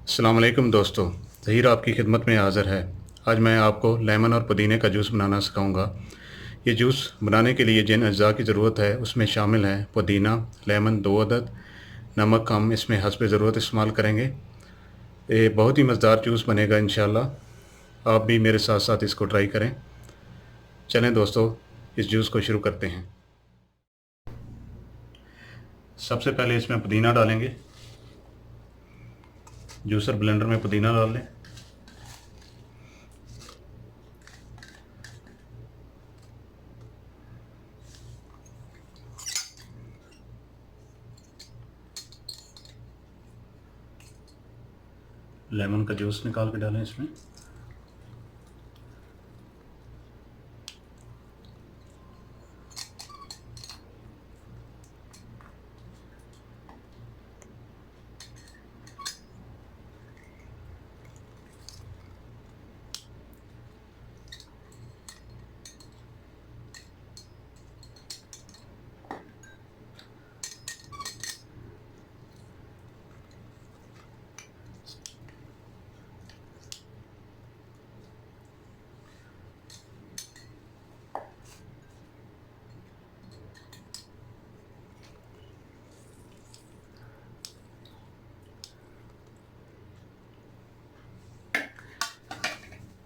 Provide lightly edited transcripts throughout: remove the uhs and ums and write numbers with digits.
अस्सलाम वालेकुम दोस्तों, ज़हीर आपकी खिदमत में हाज़िर है। आज मैं आपको लेमन और पुदीने का जूस बनाना सिखाऊंगा। ये जूस बनाने के लिए जिन अज्जा की ज़रूरत है उसमें शामिल है पुदीना, लेमन 2 अदद, नमक हम इसमें हस्ब ज़रूरत इस्तेमाल करेंगे। ये बहुत ही मज़ेदार जूस बनेगा इंशाअल्लाह। आप भी मेरे साथ साथ इसको ट्राई करें। चलें दोस्तों, इस जूस को शुरू करते हैं। सबसे पहले इसमें पुदीना डालेंगे। जूसर ब्लेंडर में पुदीना डाल लें। लेमन का जूस निकाल के डालें इसमें।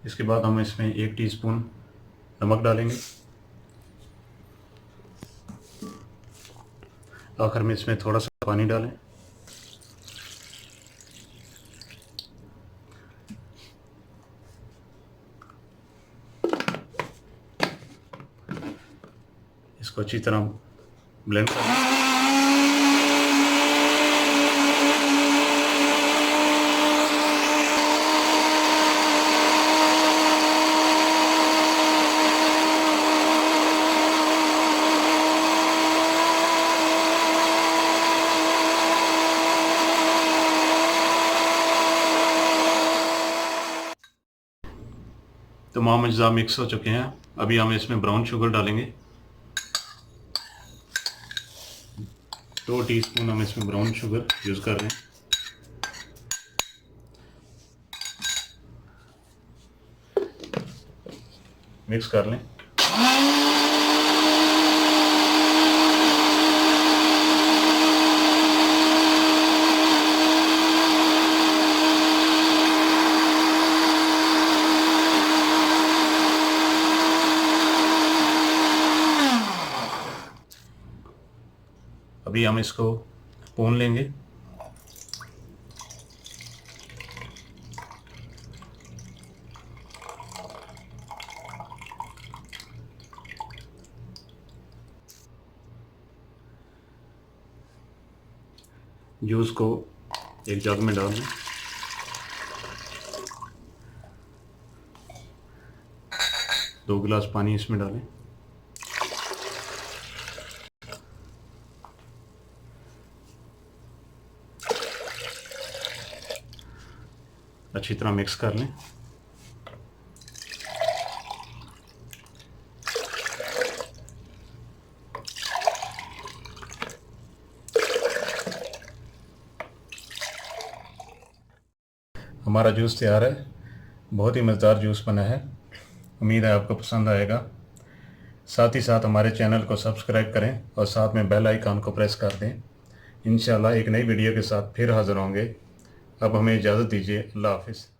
इसके बाद हम इसमें 1 टीस्पून नमक डालेंगे। आखिर में इसमें थोड़ा सा पानी डालें। इसको अच्छी तरह ब्लेंड कर लें। तमाम अज्जा मिक्स हो चुके हैं। अभी हम इसमें ब्राउन शुगर डालेंगे। 2 टीस्पून हम इसमें ब्राउन शुगर यूज़ कर रहे हैं। मिक्स कर लें। अभी हम इसको भून लेंगे। जूस को एक जग में डाल दें। दो गिलास पानी इसमें डालें। अच्छी तरह मिक्स कर लें। हमारा जूस तैयार है। बहुत ही मज़ेदार जूस बना है। उम्मीद है आपको पसंद आएगा। साथ ही साथ हमारे चैनल को सब्सक्राइब करें और साथ में बेल आइकन को प्रेस कर दें। इंशाल्लाह एक नई वीडियो के साथ फिर हाज़िर होंगे। अब हमें इजाज़त दीजिए। अल्लाह हाफ़िज़।